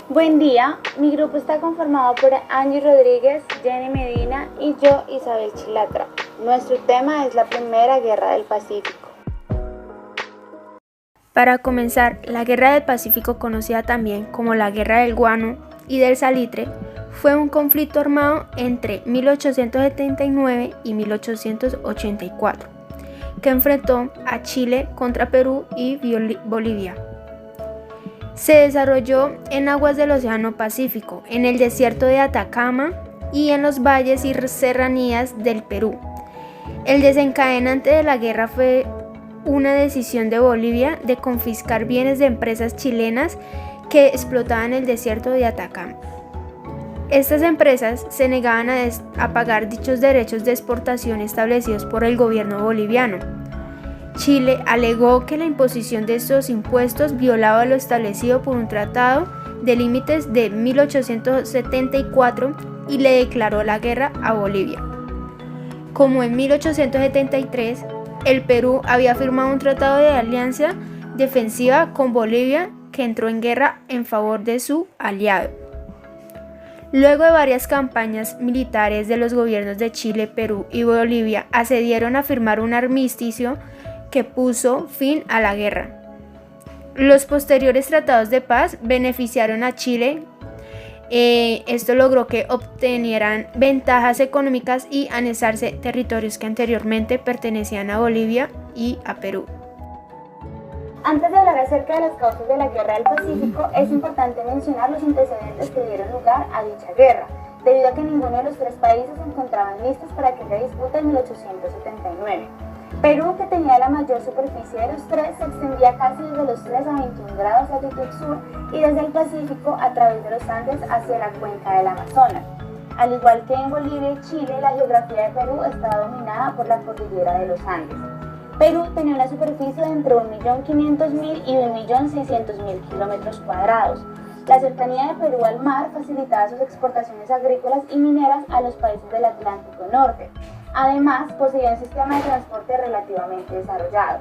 Buen día, mi grupo está conformado por Angie Rodríguez, Jenny Medina y yo, Isabel Chilatra. Nuestro tema es la Primera Guerra del Pacífico. Para comenzar, la Guerra del Pacífico, conocida también como la Guerra del Guano y del Salitre, fue un conflicto armado entre 1879 y 1884, que enfrentó a Chile contra Perú y Bolivia. Se desarrolló en aguas del Océano Pacífico, en el desierto de Atacama y en los valles y serranías del Perú. El desencadenante de la guerra fue una decisión de Bolivia de confiscar bienes de empresas chilenas que explotaban el desierto de Atacama. Estas empresas se negaban a pagar dichos derechos de exportación establecidos por el gobierno boliviano. Chile alegó que la imposición de estos impuestos violaba lo establecido por un tratado de límites de 1874 y le declaró la guerra a Bolivia. Como en 1873, el Perú había firmado un tratado de alianza defensiva con Bolivia que entró en guerra en favor de su aliado. Luego de varias campañas militares de los gobiernos de Chile, Perú y Bolivia, accedieron a firmar un armisticio que puso fin a la guerra. Los posteriores tratados de paz beneficiaron a Chile. Esto logró que obtenieran ventajas económicas y anexarse territorios que anteriormente pertenecían a Bolivia y a Perú. Antes de hablar acerca de las causas de la Guerra del Pacífico, es importante mencionar los antecedentes que dieron lugar a dicha guerra, debido a que ninguno de los tres países se encontraban listos para aquella disputa en 1879. Perú, que tenía la mayor superficie de los tres, se extendía casi desde los 3 a 21 grados de latitud sur y desde el Pacífico a través de los Andes hacia la cuenca del Amazonas. Al igual que en Bolivia y Chile, la geografía de Perú estaba dominada por la cordillera de los Andes. Perú tenía una superficie de entre 1.500.000 y 1.600.000 kilómetros cuadrados. La cercanía de Perú al mar facilitaba sus exportaciones agrícolas y mineras a los países del Atlántico Norte. Además, poseía un sistema de transporte relativamente desarrollado.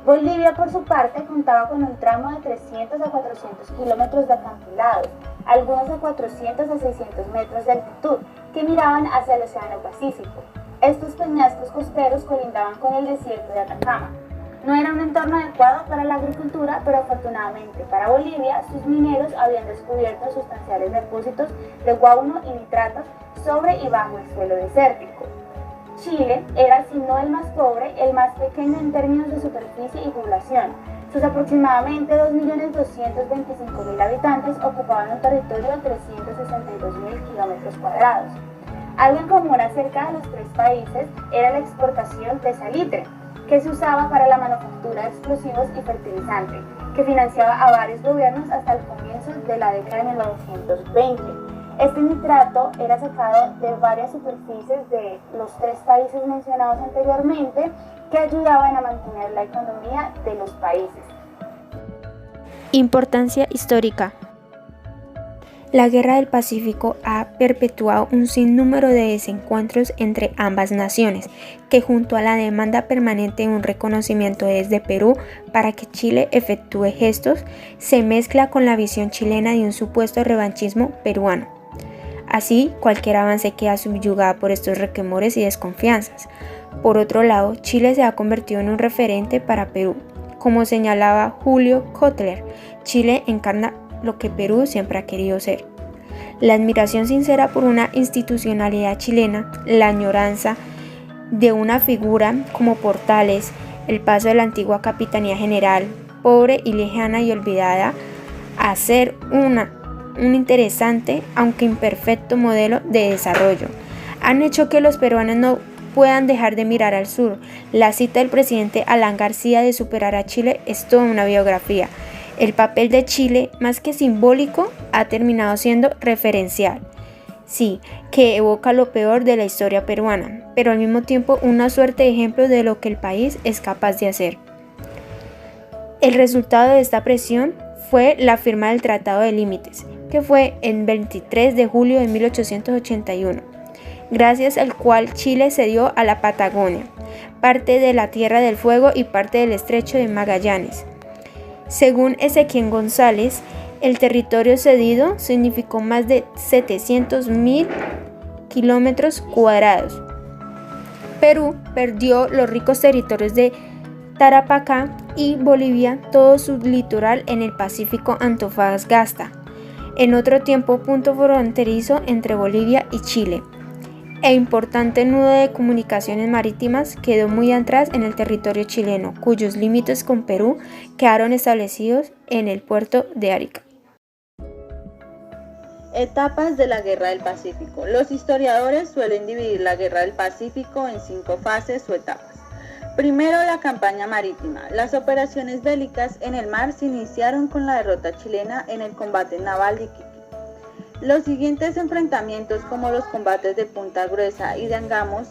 Bolivia, por su parte, contaba con un tramo de 300 a 400 kilómetros de acantilados, algunos de 400 a 600 metros de altitud, que miraban hacia el Océano Pacífico. Estos peñascos costeros colindaban con el desierto de Atacama. No era un entorno adecuado para la agricultura, pero afortunadamente para Bolivia, sus mineros habían descubierto sustanciales depósitos de guano y nitratos sobre y bajo el suelo desértico. Chile era, si no el más pobre, el más pequeño en términos de superficie y población. Sus aproximadamente 2.225.000 habitantes ocupaban un territorio de 362.000 kilómetros cuadrados. Algo en común acerca de los tres países era la exportación de salitre, que se usaba para la manufactura de explosivos y fertilizantes, que financiaba a varios gobiernos hasta el comienzo de la década de 1920. Este nitrato era sacado de varias superficies de los tres países mencionados anteriormente, que ayudaban a mantener la economía de los países. Importancia histórica. La Guerra del Pacífico ha perpetuado un sinnúmero de desencuentros entre ambas naciones, que junto a la demanda permanente de un reconocimiento desde Perú para que Chile efectúe gestos, se mezcla con la visión chilena de un supuesto revanchismo peruano. Así, cualquier avance queda subyugado por estos requemores y desconfianzas. Por otro lado, Chile se ha convertido en un referente para Perú. Como señalaba Julio Kotler, Chile encarna lo que Perú siempre ha querido ser. La admiración sincera por una institucionalidad chilena, la añoranza de una figura como Portales, el paso de la antigua Capitanía General, pobre y lejana y olvidada, a ser un interesante, aunque imperfecto modelo de desarrollo, han hecho que los peruanos no puedan dejar de mirar al sur. La cita del presidente Alan García de superar a Chile es toda una biografía. El papel de Chile, más que simbólico, ha terminado siendo referencial. Sí, que evoca lo peor de la historia peruana, pero al mismo tiempo una suerte de ejemplo de lo que el país es capaz de hacer. El resultado de esta presión fue la firma del Tratado de Límites, que fue el 23 de julio de 1881, gracias al cual Chile cedió a la Patagonia, parte de la Tierra del Fuego y parte del Estrecho de Magallanes. Según Ezequiel González, El territorio cedido significó más de 700.000 kilómetros cuadrados. Perú perdió los ricos territorios de Tarapacá y Bolivia, todo su litoral en el Pacífico Antofagasta, en otro tiempo punto fronterizo entre Bolivia y Chile, e importante nudo de comunicaciones marítimas, quedó muy atrás en el territorio chileno, cuyos límites con Perú quedaron establecidos en el puerto de Arica. Etapas de la Guerra del Pacífico. Los historiadores suelen dividir la Guerra del Pacífico en 5 fases o etapas. Primero, la campaña marítima. Las operaciones bélicas en el mar se iniciaron con la derrota chilena en el combate naval de Iquique. Los siguientes enfrentamientos, como los combates de Punta Gruesa y de Angamos,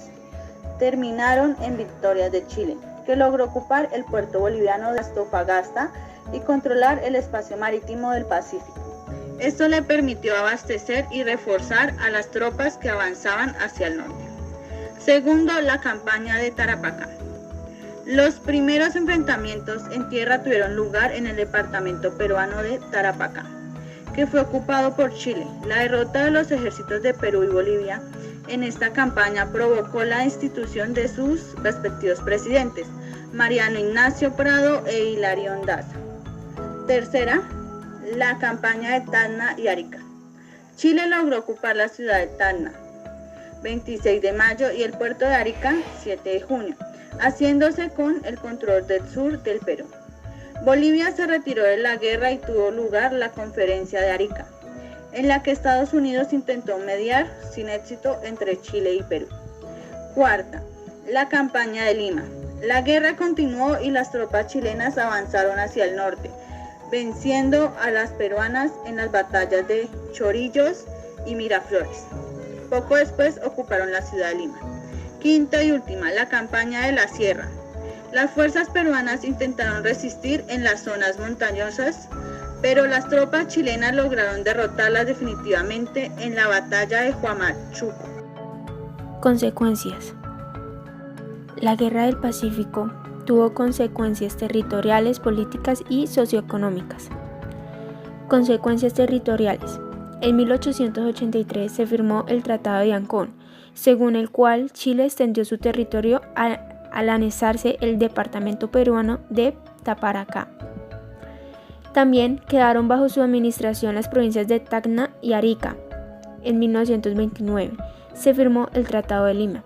terminaron en victorias de Chile, que logró ocupar el puerto boliviano de Antofagasta y controlar el espacio marítimo del Pacífico. Esto le permitió abastecer y reforzar a las tropas que avanzaban hacia el norte. Segundo, la campaña de Tarapacá. Los primeros enfrentamientos en tierra tuvieron lugar en el departamento peruano de Tarapacá, que fue ocupado por Chile. La derrota de los ejércitos de Perú y Bolivia en esta campaña provocó la destitución de sus respectivos presidentes, Mariano Ignacio Prado e Hilarión Daza. Tercera, la campaña de Tacna y Arica. Chile logró ocupar la ciudad de Tacna, 26 de mayo, y el puerto de Arica, 7 de junio, haciéndose con el control del sur del Perú. Bolivia se retiró de la guerra y tuvo lugar la Conferencia de Arica, en la que Estados Unidos intentó mediar sin éxito entre Chile y Perú. Cuarta, la campaña de Lima. La guerra continuó y las tropas chilenas avanzaron hacia el norte, venciendo a las peruanas en las batallas de Chorillos y Miraflores. Poco después ocuparon la ciudad de Lima. Quinta y última, la campaña de la Sierra. Las fuerzas peruanas intentaron resistir en las zonas montañosas, pero las tropas chilenas lograron derrotarlas definitivamente en la batalla de Huamachuco. Consecuencias. La Guerra del Pacífico tuvo consecuencias territoriales, políticas y socioeconómicas. Consecuencias territoriales. En 1883 se firmó el Tratado de Ancón, según el cual Chile extendió su territorio al anexarse el departamento peruano de Tarapacá. También quedaron bajo su administración las provincias de Tacna y Arica. En 1929 se firmó el Tratado de Lima,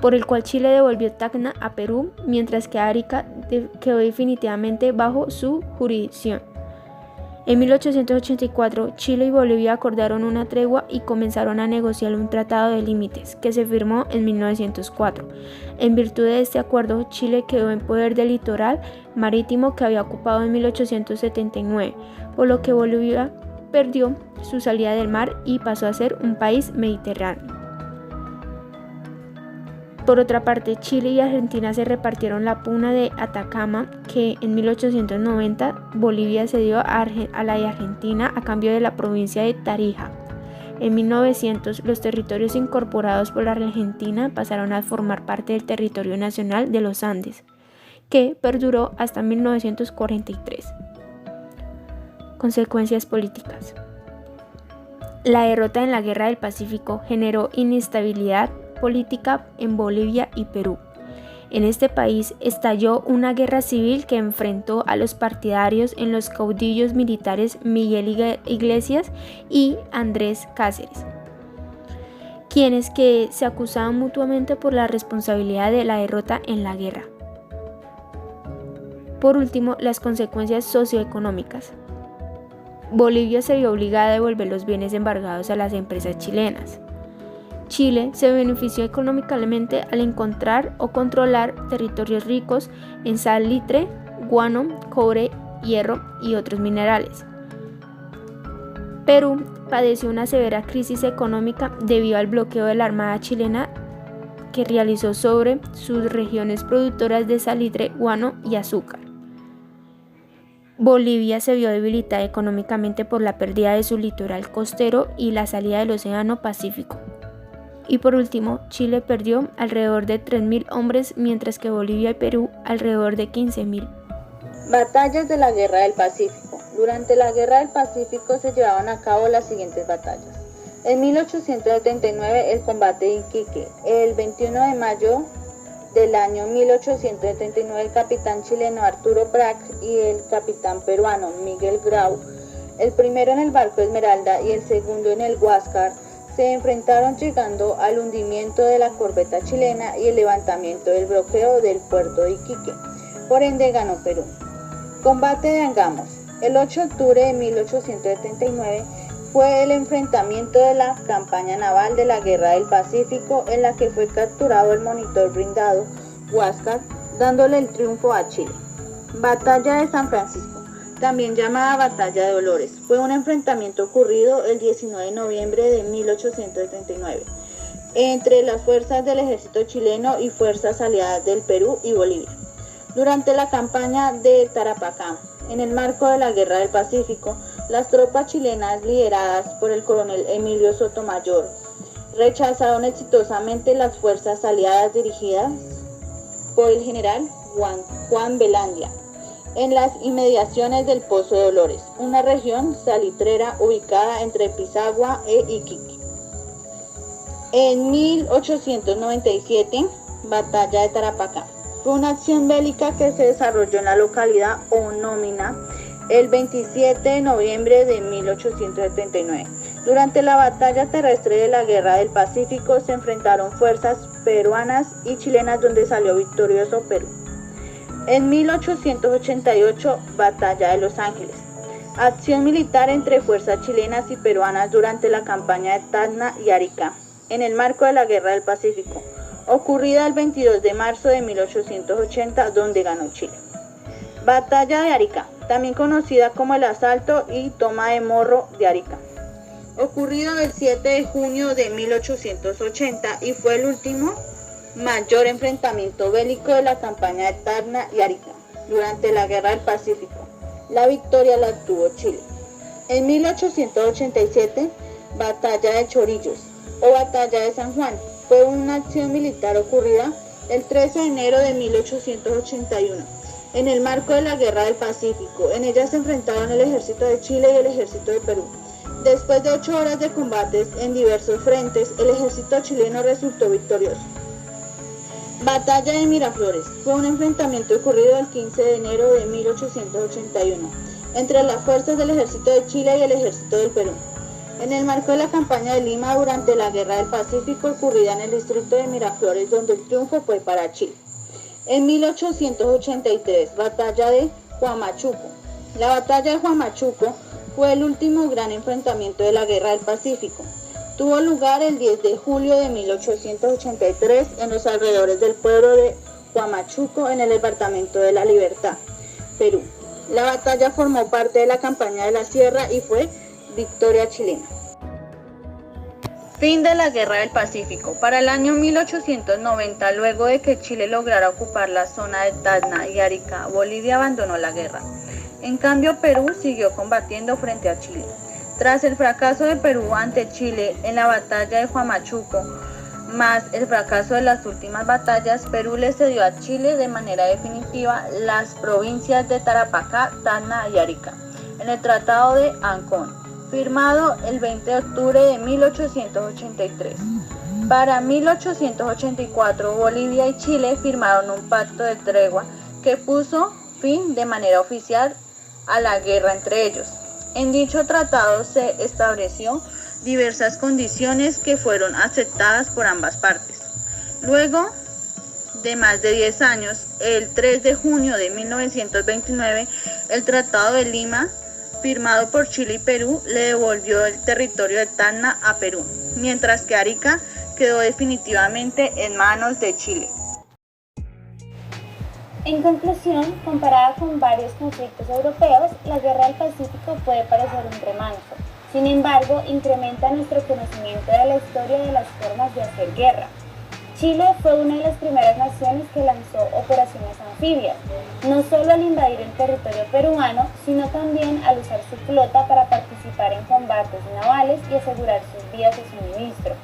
por el cual Chile devolvió Tacna a Perú, mientras que Arica quedó definitivamente bajo su jurisdicción. En 1884, Chile y Bolivia acordaron una tregua y comenzaron a negociar un tratado de límites, que se firmó en 1904. En virtud de este acuerdo, Chile quedó en poder del litoral marítimo que había ocupado en 1879, por lo que Bolivia perdió su salida del mar y pasó a ser un país mediterráneo. Por otra parte, Chile y Argentina se repartieron la puna de Atacama, que en 1890 Bolivia cedió a la de Argentina a cambio de la provincia de Tarija. En 1900, los territorios incorporados por la Argentina pasaron a formar parte del territorio nacional de los Andes, que perduró hasta 1943. Consecuencias políticas. La derrota en la Guerra del Pacífico generó inestabilidad política en Bolivia y Perú. En este país estalló una guerra civil que enfrentó a los partidarios en los caudillos militares Miguel Iglesias y Andrés Cáceres, quienes que se acusaban mutuamente por la responsabilidad de la derrota en la guerra. Por último, las consecuencias socioeconómicas. Bolivia se vio obligada a devolver los bienes embargados a las empresas chilenas. Chile se benefició económicamente al encontrar o controlar territorios ricos en salitre, guano, cobre, hierro y otros minerales. Perú padeció una severa crisis económica debido al bloqueo de la Armada chilena que realizó sobre sus regiones productoras de salitre, guano y azúcar. Bolivia se vio debilitada económicamente por la pérdida de su litoral costero y la salida del Océano Pacífico. Y por último, Chile perdió alrededor de 3.000 hombres, mientras que Bolivia y Perú alrededor de 15.000. Batallas de la Guerra del Pacífico. Durante la Guerra del Pacífico se llevaron a cabo las siguientes batallas. En 1879 el combate de Iquique. El 21 de mayo del año 1879 el capitán chileno Arturo Prat y el capitán peruano Miguel Grau, el primero en el barco Esmeralda y el segundo en el Huáscar, se enfrentaron llegando al hundimiento de la corbeta chilena y el levantamiento del bloqueo del puerto de Iquique. Por ende ganó Perú. Combate de Angamos. El 8 de octubre de 1879 fue el enfrentamiento de la campaña naval de la Guerra del Pacífico en la que fue capturado el monitor blindado Huáscar, dándole el triunfo a Chile. Batalla de San Francisco, también llamada Batalla de Dolores, fue un enfrentamiento ocurrido el 19 de noviembre de 1879 entre las fuerzas del ejército chileno y fuerzas aliadas del Perú y Bolivia. Durante la campaña de Tarapacá, en el marco de la Guerra del Pacífico, las tropas chilenas lideradas por el coronel Emilio Sotomayor rechazaron exitosamente las fuerzas aliadas dirigidas por el general Juan Velandia en las inmediaciones del Pozo de Dolores, una región salitrera ubicada entre Pisagua e Iquique. En 1897, Batalla de Tarapacá. Fue una acción bélica que se desarrolló en la localidad homónima el 27 de noviembre de 1879. Durante la batalla terrestre de la Guerra del Pacífico se enfrentaron fuerzas peruanas y chilenas donde salió victorioso Perú. En 1888, Batalla de Los Ángeles. Acción militar entre fuerzas chilenas y peruanas durante la campaña de Tacna y Arica, en el marco de la Guerra del Pacífico, ocurrida el 22 de marzo de 1880, donde ganó Chile. Batalla de Arica, también conocida como el asalto y toma de Morro de Arica, ocurrido el 7 de junio de 1880 y fue el último mayor enfrentamiento bélico de la campaña de Tacna y Arica durante la Guerra del Pacífico. La victoria la obtuvo Chile. En 1887, Batalla de Chorillos o Batalla de San Juan fue una acción militar ocurrida el 13 de enero de 1881 en el marco de la Guerra del Pacífico. En ella se enfrentaron el ejército de Chile y el ejército de Perú. Después de 8 horas de combates en diversos frentes, el ejército chileno resultó victorioso. Batalla de Miraflores fue un enfrentamiento ocurrido el 15 de enero de 1881 entre las fuerzas del ejército de Chile y el ejército del Perú, en el marco de la campaña de Lima durante la Guerra del Pacífico ocurrida en el distrito de Miraflores, donde el triunfo fue para Chile. En 1883, Batalla de Huamachuco. La Batalla de Huamachuco fue el último gran enfrentamiento de la Guerra del Pacífico. Tuvo lugar el 10 de julio de 1883 en los alrededores del pueblo de Huamachuco, en el departamento de La Libertad, Perú. La batalla formó parte de la campaña de la Sierra y fue victoria chilena. Fin de la Guerra del Pacífico. Para el año 1890, luego de que Chile lograra ocupar la zona de Tacna y Arica, Bolivia abandonó la guerra. En cambio, Perú siguió combatiendo frente a Chile. Tras el fracaso de Perú ante Chile en la batalla de Huamachuco, más el fracaso de las últimas batallas, Perú le cedió a Chile de manera definitiva las provincias de Tarapacá, Tacna y Arica, en el Tratado de Ancón, firmado el 20 de octubre de 1883. Para 1884, Bolivia y Chile firmaron un pacto de tregua que puso fin de manera oficial a la guerra entre ellos. En dicho tratado se estableció diversas condiciones que fueron aceptadas por ambas partes. Luego de más de 10 años, el 3 de junio de 1929, el Tratado de Lima, firmado por Chile y Perú, le devolvió el territorio de Tacna a Perú, mientras que Arica quedó definitivamente en manos de Chile. En conclusión, comparada con varios conflictos europeos, la Guerra del Pacífico puede parecer un remanso. Sin embargo, incrementa nuestro conocimiento de la historia y de las formas de hacer guerra. Chile fue una de las primeras naciones que lanzó operaciones anfibias, no solo al invadir el territorio peruano, sino también al usar su flota para participar en combates navales y asegurar sus vías de suministro.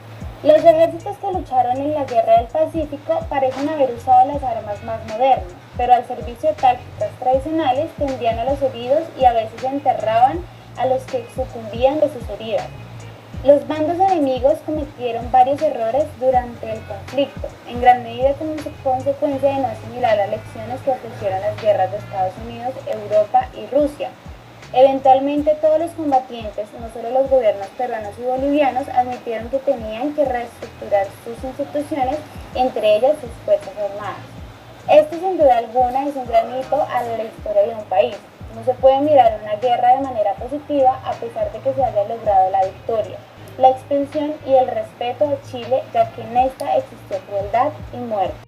Los ejércitos que lucharon en la Guerra del Pacífico parecen haber usado las armas más modernas, pero al servicio de tácticas tradicionales tendían a los heridos y a veces enterraban a los que sucumbían de sus heridas. Los bandos enemigos cometieron varios errores durante el conflicto, en gran medida como consecuencia de no asimilar las lecciones que ofrecieron las guerras de Estados Unidos, Europa y Rusia. Eventualmente todos los combatientes, no solo los gobiernos peruanos y bolivianos, admitieron que tenían que reestructurar sus instituciones, entre ellas sus fuerzas armadas. Esto sin duda alguna es un gran hito a la historia de un país. No se puede mirar una guerra de manera positiva a pesar de que se haya logrado la victoria, la expansión y el respeto a Chile, ya que en esta existió crueldad y muerte.